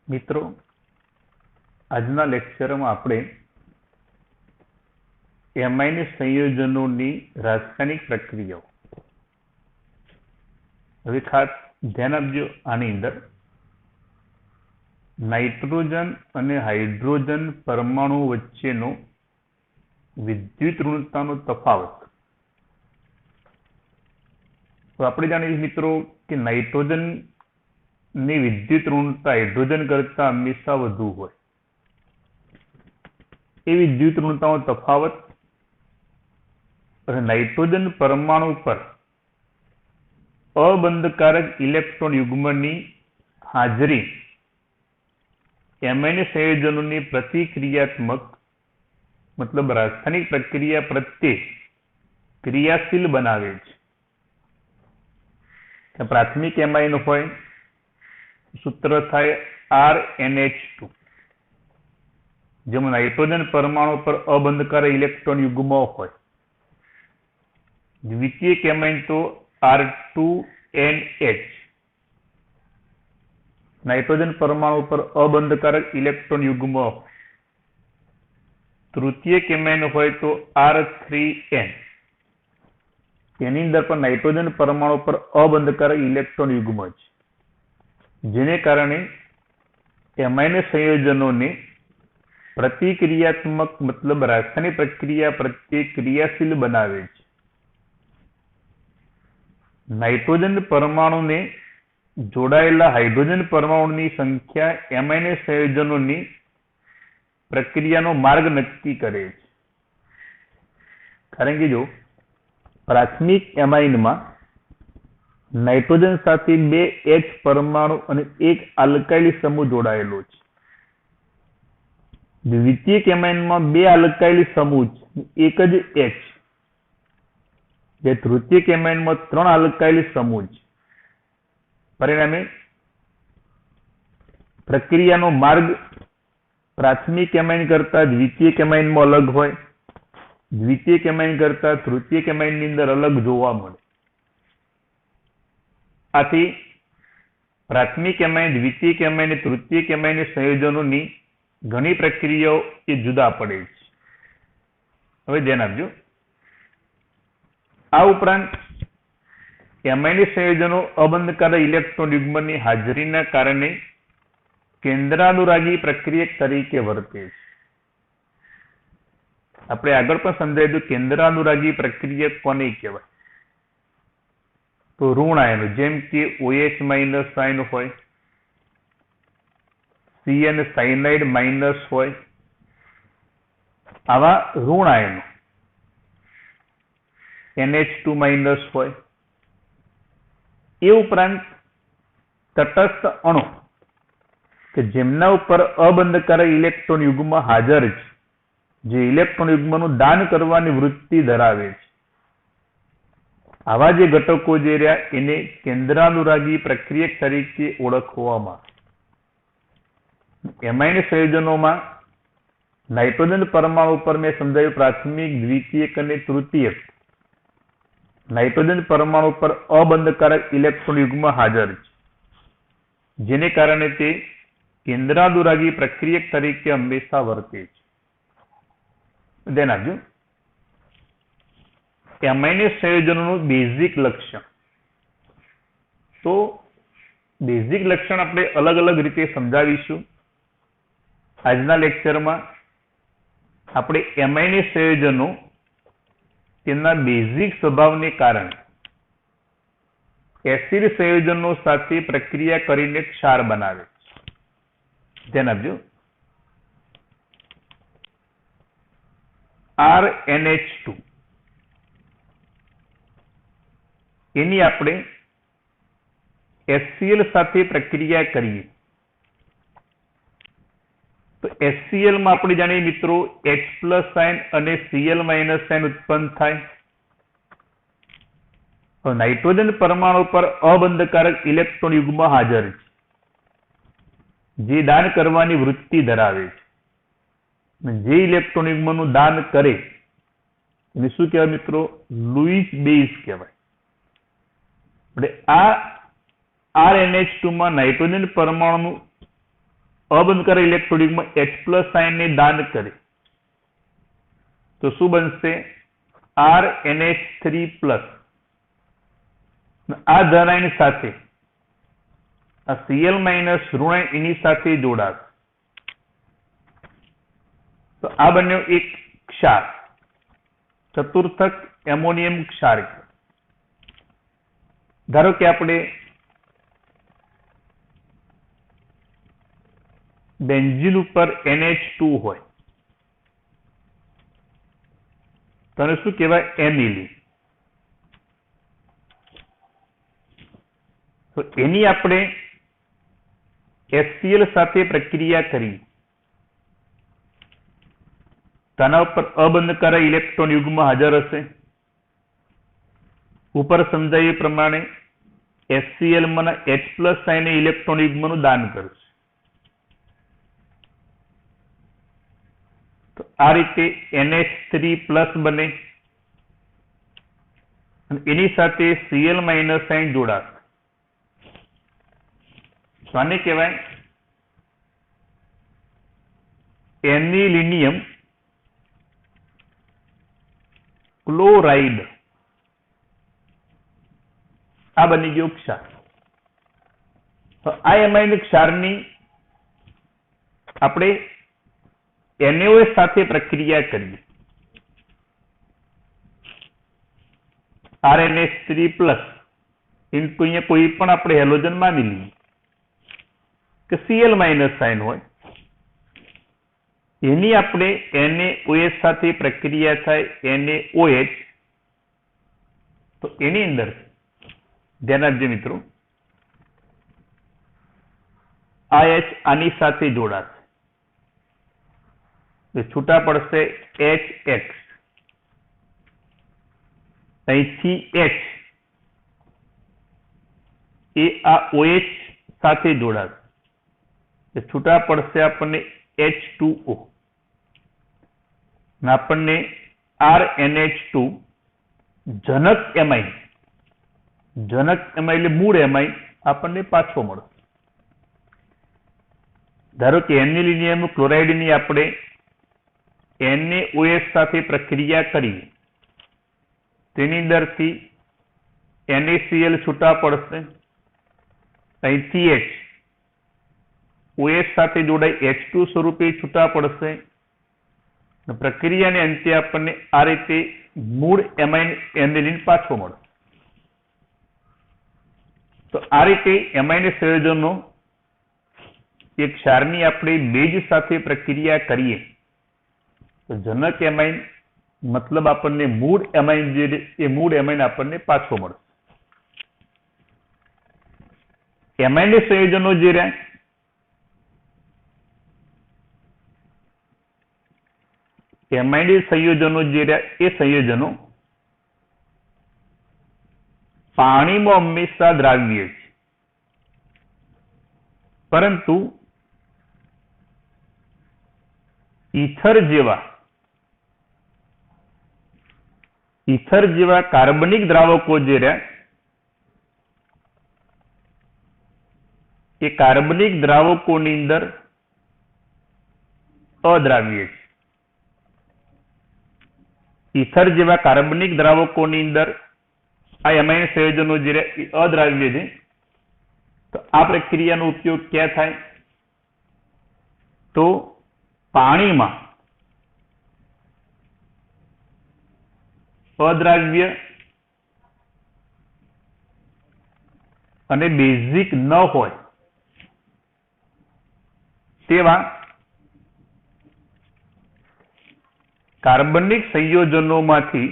મિત્રો, આજના લેક્ચરમાં આપણે એમાઇન સંયોજનોની રાસાયણિક પ્રક્રિયાઓ. હવે ખાસ ધ્યાન આપજો. આની અંદર નાઇટ્રોજન અને હાઇડ્રોજન પરમાણુ વચ્ચેનો વિદ્યુત ઋણતાનો તફાવત. તો આપણે જાણીએ મિત્રો કે નાઇટ્રોજન ની વિદ્યુત ઋણતા હાઇડ્રોજન કરતા હંમેશા વધુ હોય. એ વિદ્યુત ઋણતાનો તફાવત અને નાઇટ્રોજન પરમાણુ પર અબંધકારક ઇલેક્ટ્રોન યુગ્મની હાજરી એમાઇન સંયોજનોની પ્રતિક્રિયાત્મક મતલબ રાસાયણિક પ્રક્રિયા પ્રત્યે ક્રિયાશીલ બનાવે છે. પ્રાથમિક એમાઇન હોય, સૂત્ર થાય RNH2. જેમાં નાઇટ્રોજન પરમાણુ પર અબંધકારક ઇલેક્ટ્રોન યુગ્મ હોય. દ્વિતીયક એમાઇન તો R2NH. નાઇટ્રોજન પરમાણુ પર અબંધકારક ઇલેક્ટ્રોન યુગ્મ હોય. તૃતીયક એમાઇન હોય તો R3N. તેની અંદર પણ નાઇટ્રોજન પરમાણુ પર અબંધકારક ઇલેક્ટ્રોન યુગ્મ છે, જેને કારણે એમાઇન સંયોજનોને પ્રતિક્રિયાત્મક મતલબ રાસાયણિક પ્રક્રિયા પ્રત્યે ક્રિયાશીલ બનાવે છે. નાઇટ્રોજન પરમાણુને જોડાયેલા હાઇડ્રોજન પરમાણુની સંખ્યા એમાઇન સંયોજનોની પ્રક્રિયાનો માર્ગ નક્કી કરે છે. કારણ કે જો પ્રાથમિક એમાઇનમાં નાઇટ્રોજન સાથે 2 H પરમાણુ અને 1 આલ્કાઇલ સમૂહ જોડાયેલો છે. દ્વિતીયક એમાઇનમાં 2 આલ્કાઇલ સમૂહ છે, 1 જ H. જે તૃતીયક એમાઇનમાં 3 આલ્કાઇલ સમૂહ છે. પરિણામે પ્રક્રિયાનો માર્ગ પ્રાથમિક એમાઇન કરતા દ્વિતીયક એમાઇનમાં અલગ હોય, દ્વિતીયક એમાઇન કરતા તૃતીયક એમાઇનની અંદર અલગ જોવા મળે. આથી પ્રાથમિક એમાઇન, દ્વિતીયક એમાઇન, તૃતીયક એમાઇન સંયોજનોની ઘણી પ્રક્રિયાઓ એ જુદા પડે છે. હવે ધ્યાન આપજો. આ ઉપરાંત એમાઇન સંયોજનો અબંધકારક ઇલેક્ટ્રોન યુગ્મની હાજરીના કારણે કેન્દ્રાનુરાગી પ્રક્રિયક તરીકે વર્તે છે. આપણે આગળ પણ સમજાવ્યું કેન્દ્રાનુરાગી પ્રક્રિયક કોને કહેવાય. તો ઋણ આયનો, જેમ કે OH માઇનસ આયન હોય, CN સાયનાઇડ માઇનસ હોય, આવા ઋણ આયનો, NH2 માઇનસ હોય. એ ઉપરાંત તટસ્થ અણુ કે જેમના ઉપર અબંધકારક ઇલેક્ટ્રોન યુગ્મ હાજર છે, જે ઇલેક્ટ્રોન યુગ્મનું દાન કરવાની વૃત્તિ ધરાવે છે. આવા જે ઘટકો જે રહ્યા એને કેન્દ્રાનુરાગી પ્રક્રિયક તરીકે ઓળખવામાં આવે. એમાઇન સંયોજનોમાં નાઇટ્રોજન પરમાણુ પર મેં સમજાવ્યું પ્રાથમિક, દ્વિતીયક અને તૃતીયક. નાઇટ્રોજન પરમાણુ પર અબંધકારક ઇલેક્ટ્રોન યુગ્મ હાજર છે, જેને કારણે તે કેન્દ્રાનુરાગી પ્રક્રિયક તરીકે હંમેશા વર્તે છે. ધ્યાન આપજો. એમાઇન સંયોજનોનું બેઝિક લક્ષણ. તો બેઝિક લક્ષણ આપણે અલગ અલગ રીતે સમજાવીશું. આજના લેક્ચરમાં આપણે એમાઇન સંયોજનો તેમના બેઝિક સ્વભાવને કારણે એસિડ સંયોજનો સાથે પ્રક્રિયા કરીને ક્ષાર બનાવે છે. ધ્યાન આપજો. RNH2 એની આપણે HCl સાથે પ્રક્રિયા કરીએ તો HCl માં આપણે જાણીએ મિત્રો H+ આયન અને Cl- આયન ઉત્પન્ન થાય. તો નાઇટ્રોજન પરમાણુ પર અબંધકારક ઇલેક્ટ્રોન યુગ્મ હાજર છે, જે દાન કરવાની વૃત્તિ ધરાવે છે. જે ઇલેક્ટ્રોન યુગ્મનું દાન કરે એને શું કહેવાય મિત્રો? લુઈસ બેઝ કહેવાય. એટલે આ RNH2 માં નાઇટ્રોજન પરમાણુ અબંધ કરેલ ઇલેક્ટ્રોન યુગ્મ H+ આયનને દાન કરે તો શું બનશે? RNH3+. આ ધન આયન સાથે આ Cl- ઋણ એની સાથે જોડાશે તો આ બન્યો એક ક્ષાર, ચતુર્થક એમોનિયમ ક્ષાર. ધારો કે આપણે બેન્ઝીન ઉપર NH2 હોય તો આને શું કહેવાય? એનિલીન. તો એની આપણે HCl સાથે પ્રક્રિયા કરી તેના ઉપર અબંધ કરાયેલ ઇલેક્ટ્રોન યુગ્મ હાજર હશે. ઉપર સમજાય એ પ્રમાણે HCl માં H+ આયન ઇલેક્ટ્રોન યુગ્મનું દાન કરશે. તો આ રીતે NH3+ બને અને એની સાથે Cl- આયન જોડાશે. તો આને કહેવાય એનિલિનિયમ ક્લોરાઇડ. આ બની ગયો ક્ષાર. તો આ એમાઇન ક્ષારની આપણે NaOH સાથે પ્રક્રિયા કરીએ RNH3+ ઇન્ટુ અહીંયા કોઈ પણ આપણે હેલોજન માની લઈએ કે Cl- આયન હોય એની આપણે NaOH સાથે પ્રક્રિયા થાય NaOH તો એની અંદર ધ્યાન આપજો મિત્રો આ H આની સાથે જોડાશે તો છૂટા પડશે HX. અહીંથી H એ આ OH સાથે જોડાશે તો છૂટા પડશે આપણને H2O. આપણને RNH2 જનક એમાઇન એટલે મૂળ એમાઇન આપણને પાછો મળશે. ધારો કે એનિલિનિયમ ક્લોરાઇડની આપણે NaOH સાથે પ્રક્રિયા કરીએ તેની અંદરથી NaCl છૂટા પડશે. અહીંથી H OH સાથે જોડાઈ H2 સ્વરૂપે છૂટા પડશે. પ્રક્રિયાને અંતે આપણને આ રીતે મૂળ એમાઇન એનિલિન પાછો મળશે. તો આ રીતે એમાઇન સંયોજનો એક ક્ષારની આપણે બેઝ સાથે પ્રક્રિયા કરીએ તો જનક એમાઇન મતલબ આપણને મૂળ એમાઇન જે એ મૂળ એમાઇન આપણને પાછો મળશે. એમાઇન સંયોજનો જે રહ્યા એમાઇન સંયોજનો જે રહ્યા એ સંયોજનો પાણીમાં હંમેશા દ્રાવ્ય છે પરંતુ ઈથર જેવા કાર્બનિક દ્રાવકો જે રહ્યા એ કાર્બનિક દ્રાવકોની અંદર અદ્રાવ્ય છે. ઈથર જેવા કાર્બનિક દ્રાવકોની અંદર આ એમાઇન સંયોજનો જે રહ્યા એ અદ્રાવ્ય છે. તો આ પ્રક્રિયાનો ઉપયોગ ક્યાં થાય? તો પાણીમાં અદ્રાવ્ય અને બેઝિક ન હોય તેવા કાર્બનિક સંયોજનોમાંથી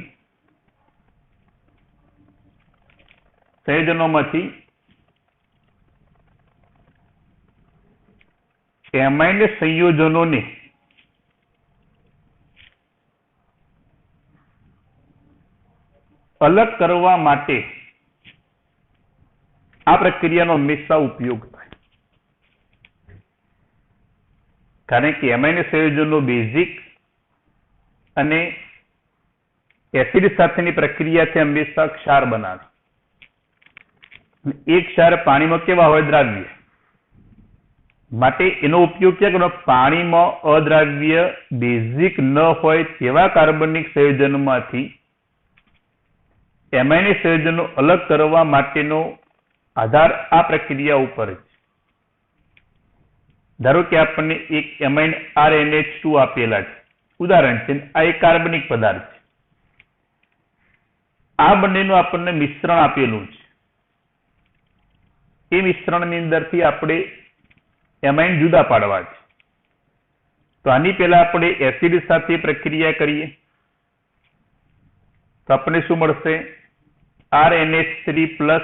એમાઇન સંયોજનોને અલગ કરવા માટે આ પ્રક્રિયાનો હંમેશા ઉપયોગ થાય. કારણ કે એમાઇન સંયોજનો બેઝિક અને એસિડ સાથેની પ્રક્રિયાથી હંમેશા ક્ષાર બનાવે. એક ક્ષાર પાણીમાં કેવા હોય? દ્રાવ્ય. માટે એનો ઉપયોગ ક્યાં કરવાનો? પાણીમાં અદ્રાવ્ય બેઝિક ન હોય તેવા કાર્બનિક સંયોજનોમાંથી એમાઇન સંયોજનો અલગ કરવા માટેનો આધાર આ પ્રક્રિયા ઉપર છે. ધારો કે આપણને એક એમાઇન RNH2 આપેલા છે, ઉદાહરણ છે, આ એક કાર્બનિક પદાર્થ છે. આ બંનેનું આપણને મિશ્રણ આપેલું છે. એ મિશ્રણની અંદરથી આપણે એમાઇન જુદા પાડવા છે. તો આની પહેલા આપણે એસિડ સાથે પ્રક્રિયા કરીએ તો આપણને શું મળશે? RNH3+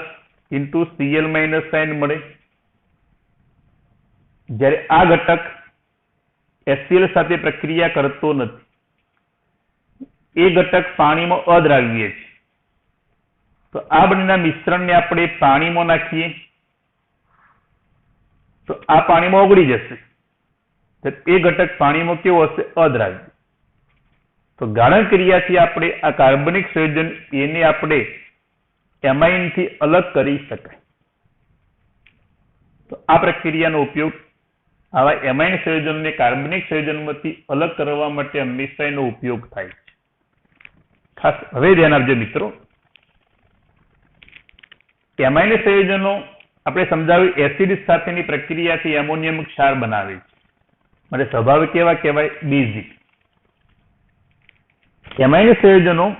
into Cl- સાઇન મળે. જ્યારે આ ઘટક HCl સાથે પ્રક્રિયા કરતો નથી, એ ઘટક પાણીમાં અદ્રાવ્ય છે. તો આ બંનેના મિશ્રણને આપણે પાણીમાં નાખીએ તો આ પાણીમાં ઓગળી જશે. તો એ ઘટક પાણીમાં કેવો હશે? અદ્રાવ્ય. તો ગાળણ ક્રિયાથી આપણે આ કાર્બનિક સંયોજન એને આપણે એમાઇનથી અલગ કરી શકાય. તો આ પ્રક્રિયાનો ઉપયોગ આવા એમાઇન સંયોજનોને કાર્બનિક સંયોજનમાંથી અલગ કરવા માટે હંમેશા એનો ઉપયોગ થાય છે. ખાસ હવે ધ્યાન આપજો મિત્રો, એમાઇન સંયોજનો આપણે સમજાવ્યું એસિડ સાથેની પ્રક્રિયાથી એમોનિયમ ક્ષાર બનાવે છે. માટે સ્વભાવ કેવા કહેવાય? બેઝિક. એમાઇન સંયોજનો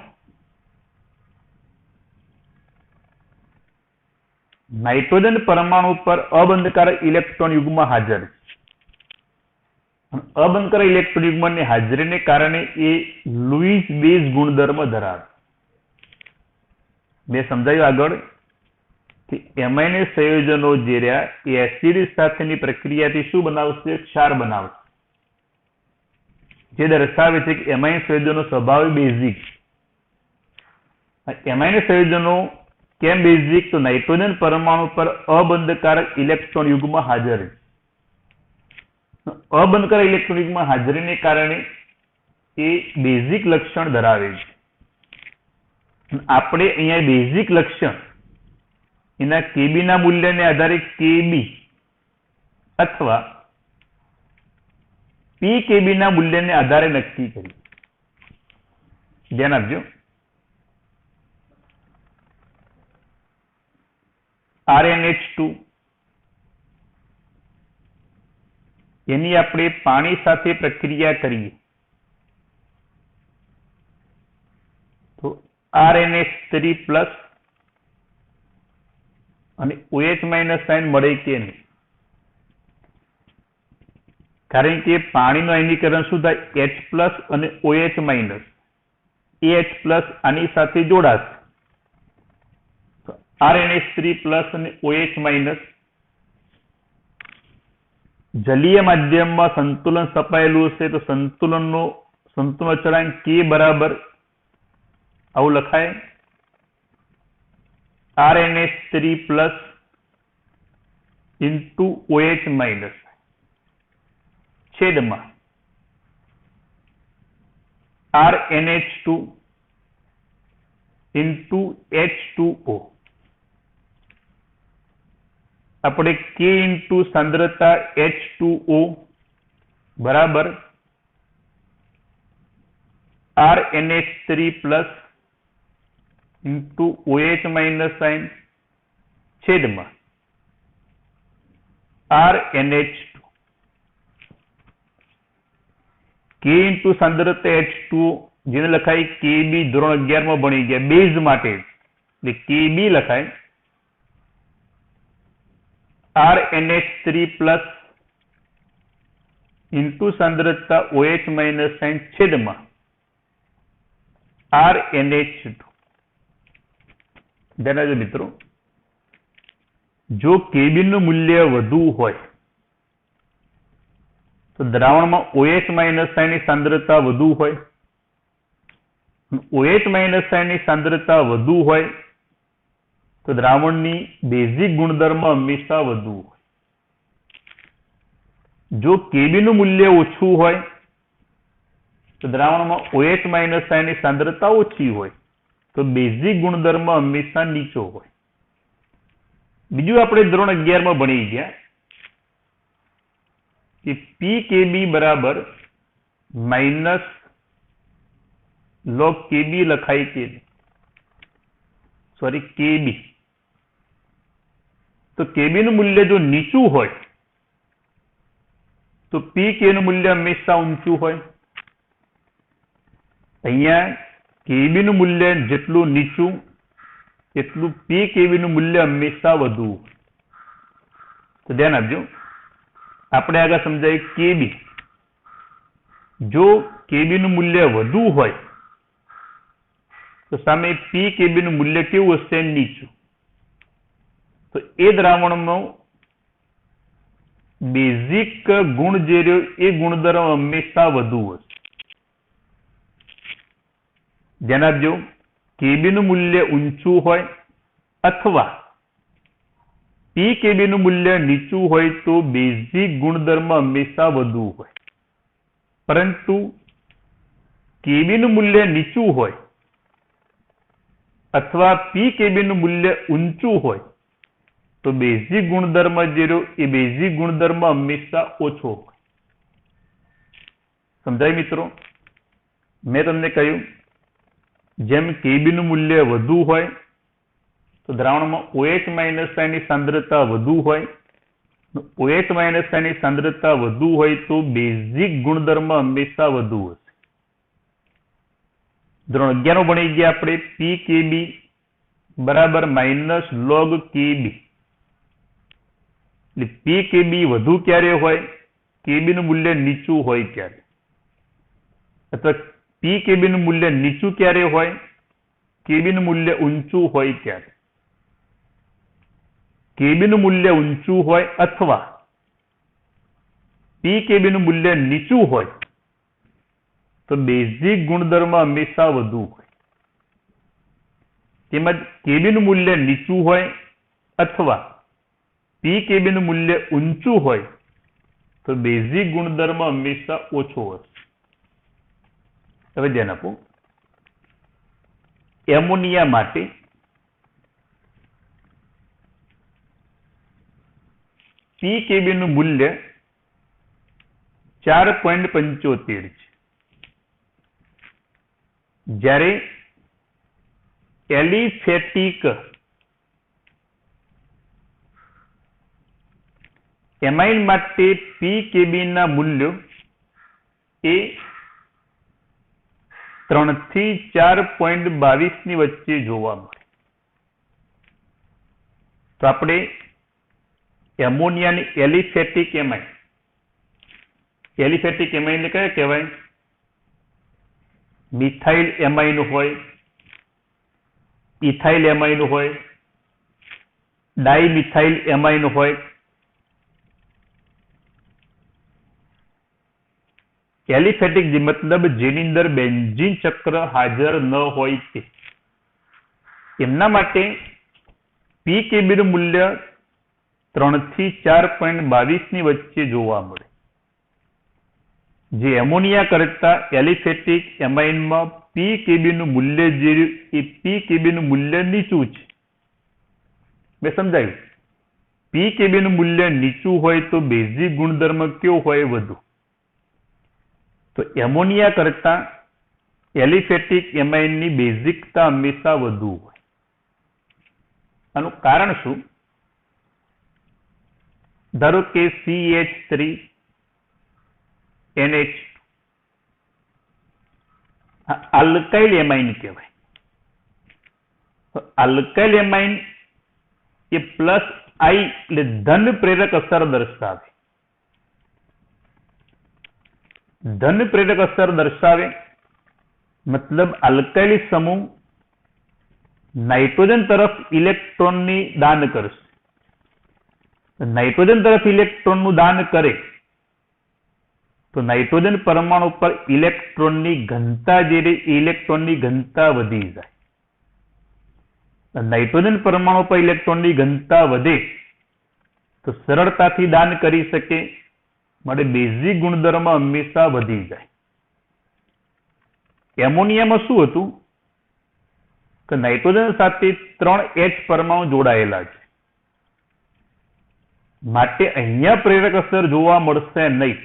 નાઇટ્રોજન પરમાણુ પર અબંધકારક ઇલેક્ટ્રોન યુગ્મ હાજર છે. અબંધકારક ઇલેક્ટ્રોન યુગ્મની હાજરીને કારણે એ લુઈસ બેઝ ગુણધર્મ ધરાવે. મેં સમજાવ્યું આગળ કે એમાઇન સંયોજનો જે રહ્યા એ એસિડ સાથેની પ્રક્રિયાથી શું બનાવશે? ક્ષાર બનાવશે. જે દર્શાવે છે કે એમાઇન સંયોજનો સ્વભાવ બેઝિક. એમાઇન સંયોજનો કેમ બેઝિક? તો નાઇટ્રોજન પરમાણુ પર અબંધકારક ઇલેક્ટ્રોન યુગ્મ હાજર છે. અબંધકારક ઇલેક્ટ્રોન યુગ્મ હાજરીને કારણે એ બેઝિક લક્ષણ ધરાવે છે. આપણે અહીંયા બેઝિક લક્ષણ એના કેબી ના મૂલ્યને આધારે કેબી અથવા પીકેબી ના મૂલ્યને આધારે નક્કી કરી. ધ્યાન આપજો. RNH2 એની આપણે પાણી સાથે પ્રક્રિયા કરીએ તો RNH3+ અને OH- સાઇન મળે કે નહીં? કારણ કે પાણીનું આયનીકરણ શું થાય? H+ અને OH-. AH+ આની સાથે જોડાશે. RNH3+ અને OH-. જલીય માધ્યમમાં સંતુલન સ્થપાયેલું હશે તો સંતુલન અચળાંક K બરાબર આવું લખાય RNH3+ into OH- છેદમાં RNH2 into H2O. આપણે K ઇન્ટુ સાંદ્રતા H2O બરાબર RNH3+ into OH- સાઇન છેદમાં RNH2. K ઇન્ટુ સાંદ્રતા H2O જેને લખાય KB, ધોરણ 11 માં ભણી ગયા, બેઝ માટે એટલે KB લખાય RNH3+ ઇન્ટુ સાંદ્રતા OH- સાઇન છેદમાં RNH2. ધ્યાન રાખજો મિત્રો, જો KB નું મૂલ્ય વધુ હોય તો દ્રાવણમાં OH- સાઇનની સાંદ્રતા વધુ હોય. OH- સાઇનની સાંદ્રતા વધુ હોય તો દ્રાવણની બેઝિક ગુણધર્મ હંમેશા વધુ હોય. જો KB નું મૂલ્ય ઓછું હોય તો દ્રાવણમાં OH- સાઇનની સાંદ્રતા ઓછી હોય તો બેઝિક ગુણધર્મ હંમેશા નીચો હોય. બીજું આપણે ધોરણ 11 માં ભણી ગયા कि पी के बी बराबर माइनस log के बी लखाई के सॉरी के बी। तो के बी નું મૂલ્ય જો નીચું હોય તો પી કે નું મૂલ્ય હંમેશા ઊંચું હોય। અહીંયા કેબી નું મૂલ્ય જેટલું નીચું એટલું પી કેબી નું મૂલ્ય હંમેશા વધુ। તો ધ્યાન આપજો, આપણે આગળ સમજાય કેબી, જો કેબી નું મૂલ્ય વધુ હોય તો સામે પી કેબી નું મૂલ્ય કેવું હશે? નીચું। તો એ દ્રાવણનો બેઝિક ગુણ જે રહ્યો એ ગુણધર્મ હંમેશા વધુ હશે। ધ્યાન આપજો, કેબી નું મૂલ્ય ઊંચું હોય અથવા પી કેબી નું મૂલ્ય નીચું હોય તો બેઝિક ગુણધર્મ હંમેશા વધુ હોય, પરંતુ કેબી નું મૂલ્ય નીચું હોય અથવા પી કેબી નું મૂલ્ય ઊંચું હોય તો બેઝિક ગુણધર્મ જે રહ્યો એ બેઝિક ગુણધર્મ હંમેશા ઓછો હોય। સમજાય મિત્રો? મેં તમને કહ્યું જેમ કેબી નું મૂલ્ય વધુ હોય તો દ્રાવણમાં OH ની સાંદ્રતા વધુ હોય, OH ની સાંદ્રતા વધુ હોય તો બેઝિક ગુણધર્મ હંમેશા વધુ હશે। ધોરણ 11 ભણી ગયા આપણે પી કેબી બરાબર માઇનસ log કેબી। એટલે પી કેબી વધુ ક્યારે હોય? કેબી નું મૂલ્ય નીચું હોય ક્યારે, અથવા પી કેબી નું મૂલ્ય નીચું ક્યારે હોય? કેબી નું મૂલ્ય ઊંચું હોય ક્યારે। કેબી નું મૂલ્ય ઊંચું હોય અથવા પી કેબી નું મૂલ્ય નીચું હોય તો બેઝિક ગુણધર્મ હંમેશા વધુ હોય। તેમજ કેબી નું મૂલ્ય નીચું હોય અથવા પી કેબી નું મૂલ્ય ઊંચું હોય તો બેઝિક ગુણધર્મ હંમેશા ઓછો હશે। હવે ધ્યાન આપો, એમોનિયા માટે પી કેબી નું મૂલ્ય 4.75 છે, જ્યારે એલિફેટિક એમાઇન માટે પી કેબી ના મૂલ્યો એ 3 થી 4.22 ની વચ્ચે જોવા મળે। તો આપણે એમોનિયાની એલિફેટિક એમાઇન ને કયા કહેવાય? મિથાઇલ એમાઇન હોય, ઇથાઇલ એમાઇન હોય, ડાઇમિથાઇલ એમાઇન હોય। એલિફેટિક મતલબ જેની અંદર બેન્ઝીન ચક્ર હાજર ન હોય તે, એમના માટે પી કેબી નું મૂલ્ય 3 થી 4.22 ની વચ્ચે જોવા મળે। જે એમોનિયા કરતા એલિફેટિક એમાઇનમાં પી કેબી નું મૂલ્ય જે એ પી કેબી નું મૂલ્ય નીચું છે। મેં સમજાયું, પી કેબી નું મૂલ્ય નીચું હોય તો બેઝિક ગુણધર્મ કેવો હોય? વધુ। તો એમોનિયા કરતા એલિફેટિક એમાઇનની બેઝિકતા હંમેશા વધુ હોય। આનું કારણ શું? ધારો કે CH3NH આલ્કાઇલ એમાઇન કહેવાય। તો આલ્કાઇલ એમાઇન એ પ્લસ આઈ એટલે ધન પ્રેરક અસર દર્શાવે। ધન પ્રેરક અસર દર્શાવે મતલબ આલ્કાઇલ સમૂહ નાઇટ્રોજન તરફ ઇલેક્ટ્રોનની દાન કરશે। નાઇટ્રોજન તરફ ઇલેક્ટ્રોનનું દાન કરે તો નાઇટ્રોજન પરમાણુ પર ઇલેક્ટ્રોનની ઘનતા જે રહી ઇલેક્ટ્રોનની ઘનતા વધી જાય। નાઇટ્રોજન પરમાણુ પર ઇલેક્ટ્રોનની ઘનતા વધે તો સરળતાથી દાન કરી શકે, માટે બેઝિક ગુણધર્મ હંમેશા વધી જાય। એમોનિયામાં શું હતું કે નાઇટ્રોજન સાથે 3 H પરમાણુ જોડાયેલા છે। માટે અહીંયા પ્રેરક અસર જોવા મળશે નહીં.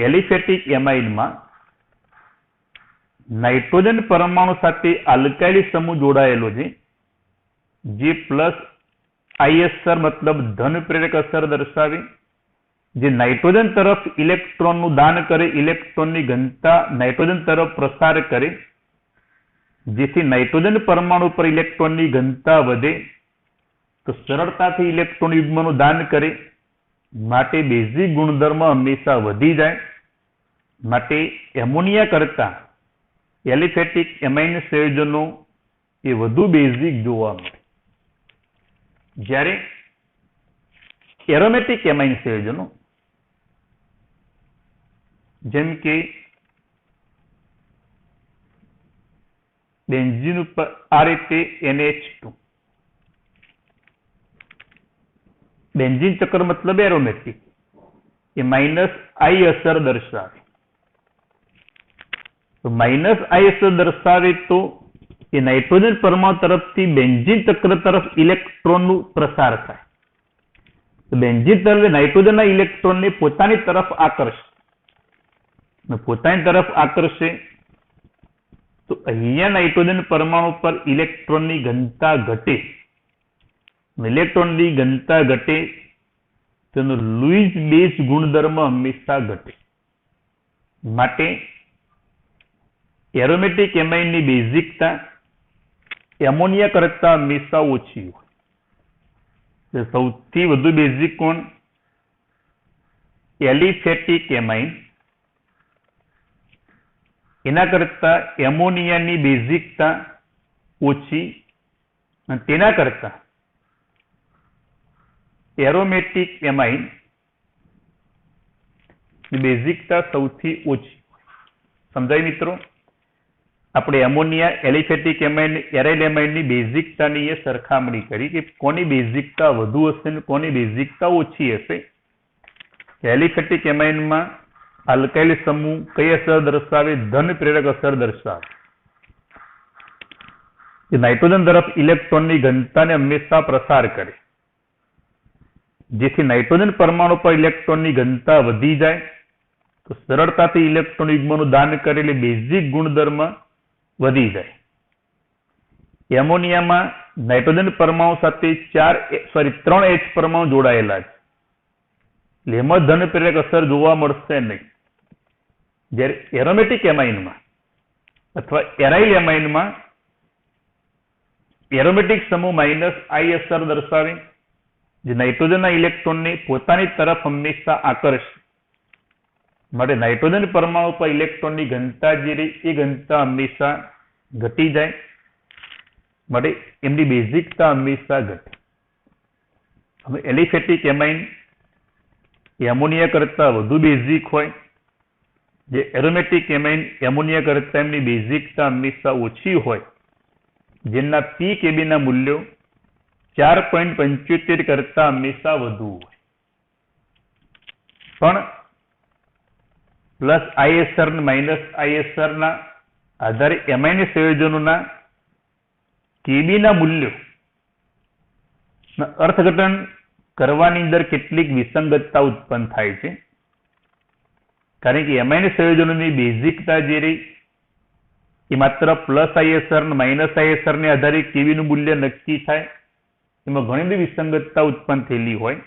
એલિફેટિક એમાઇનમાં નાઇટ્રોજન પરમાણુ સાથે આલ્કાઇલ સમૂહ જોડાયેલો છે, જે પ્લસ આઈએસઆર મતલબ ધન પ્રેરક અસર દર્શાવે, જે નાઇટ્રોજન તરફ ઇલેક્ટ્રોનનું દાન કરે, ઇલેક્ટ્રોનની ઘનતા નાઇટ્રોજન તરફ પ્રસાર કરે, જેથી નાઇટ્રોજન પરમાણુ પર ઇલેક્ટ્રોનની ઘનતા વધે તો સરળતાથી ઇલેક્ટ્રોન યુગ્મનું દાન કરે, માટે બેઝિક ગુણધર્મ હંમેશા વધી જાય. માટે એમોનિયા કરતા એલિફેટિક એમાઇન સંયોજનો એ વધુ બેઝિક જોવા મળે, જ્યારે એરોમેટિક એમાઇન સંયોજનો જેમ કે બેન્ઝીન ઉપર આ રીતે NH2, બેન્ઝીન ચક્ર મતલબ એરોમેટિક, એ -I અસર દર્શાવે. તો -I અસર દર્શાવે તો એ નાઇટ્રોજન પરમાણુ તરફથી બેન્ઝીન ચક્ર તરફ ઇલેક્ટ્રોનનું પ્રસાર થાય. તો બેન્ઝીન તરફ નાઇટ્રોજનના ઇલેક્ટ્રોનને પોતાની તરફ આકર્ષે, પોતાની તરફ આકર્ષે તો અહીંયા નાઇટ્રોજન પરમાણુ પર ઇલેક્ટ્રોનની ઘનતા ઘટે. ઇલેક્ટ્રોનની ઘનતા ઘટે તેનો લુઈસ બેઝ ગુણધર્મ હંમેશા ઘટે. માટે એરોમેટિક એમાઇનની બેઝિકતા એમોનિયા કરતા હંમેશા ઓછી હોય. સૌથી વધુ બેઝિક કોણ? Aliphatic amine. એના કરતા એમોનિયાની બેઝિકતા ઓછી, અને તેના કરતા એરોમેટિક એમાઇન બેઝિકતા સૌથી ઓછી. સમજાય મિત્રો? આપણે એમોનિયા, એલિફેટિક એમાઇન, એરાઇલ એમાઇનની બેઝિકતાની એ સરખામણી કરી કે કોની બેઝિકતા વધુ હશે ને કોની બેઝિકતા ઓછી હશે. એલિફેટિક એમાઇનમાં આલ્કાઇલ સમૂહ કઈ અસર દર્શાવે? ધન પ્રેરક અસર દર્શાવે. જે નાઇટ્રોજન તરફ ઇલેક્ટ્રોનની ઘનતાને હંમેશા પ્રસાર કરે, જેથી નાઇટ્રોજન પરમાણુ પર ઇલેક્ટ્રોનની ઘનતા વધી જાય તો સરળતાથી ઇલેક્ટ્રોન યુગ્મનું દાન કરે, એટલે બેઝિક ગુણધર્મ વધી જાય. એમોનિયામાં નાઇટ્રોજન પરમાણુ સાથે 3 H પરમાણુ જોડાયેલા છે, એટલે એમાં ધન પ્રેરક અસર જોવા મળશે નહીં. જ્યારે એરોમેટિક એમાઇનમાં અથવા એરાઇલ એમાઇનમાં એરોમેટિક સમૂહ -I અસર દર્શાવે, જે નાઇટ્રોજનના ઇલેક્ટ્રોનને પોતાની તરફ હંમેશા આકર્ષે. માટે નાઇટ્રોજન પરમાણુ પર ઇલેક્ટ્રોનની ઘનતા જે રહી એ ઘનતા હંમેશા ઘટી જાય, માટે એમની બેઝિકતા હંમેશા ઘટે. હવે એલિફેટિક એમાઇન એમોનિયા કરતા વધુ બેઝિક હોય, જે એરોમેટિક એમાઇન એમોનિયા કરતા એમની બેઝિકતા હંમેશા ઓછી હોય, જેમના pKb ના મૂલ્યો 4.75 કરતા હંમેશા વધુ હોય. પણ પ્લસ ISR ને -ISR ના આધારે એમાઇન સંયોજનોના Kb ના મૂલ્યો અર્થઘટન કરવાની અંદર કેટલીક વિસંગતતા ઉત્પન્ન થાય છે. કારણ કે એમાઇન સંયોજનોની બેઝિકતા જે રહી એ માત્ર +ISR ને -ISR ને આધારે Kb નું મૂલ્ય નક્કી થાય, એમાં ઘણી બધી વિસંગતતા ઉત્પન્ન થયેલી હોય.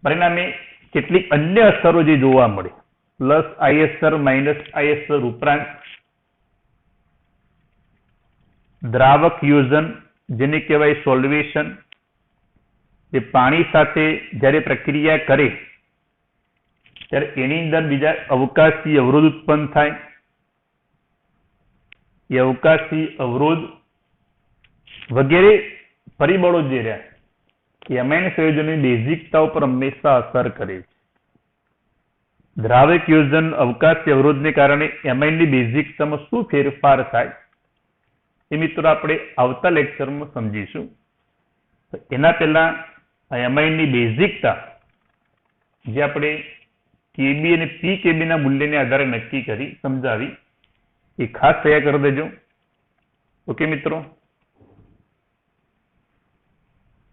પરિણામે કેટલીક અન્ય અસરો જે જોવા મળે, +ISR -ISR ઉપરાંત દ્રાવક યોજન, જેને કહેવાય સોલ્વેશન, જે પાણી સાથે જ્યારે પ્રક્રિયા કરે ત્યારે એની અંદર બીજા અવકાશી અવરોધ ઉત્પન્ન થાય. એ અવકાશી અવરોધ વગેરે પરિબળો જે રહ્યા એ એમાઇન સંયોજનોની બેઝિકતા ઉપર હંમેશા અસર કરે છે. દ્રાવક યોજન, અવકાશી અવરોધને કારણે એમાઇનની બેઝિકતામાં શું ફેરફાર થાય એ મિત્રો આપણે આવતા લેક્ચરમાં સમજીશું. એના પહેલા આ એમાઇનની બેઝિકતા જે આપણે Kb અને pKb ના મૂલ્યને આધારે નક્કી કરી સમજાવી, એ ખાસ તૈયાર કરી દેજો. ઓકે મિત્રો.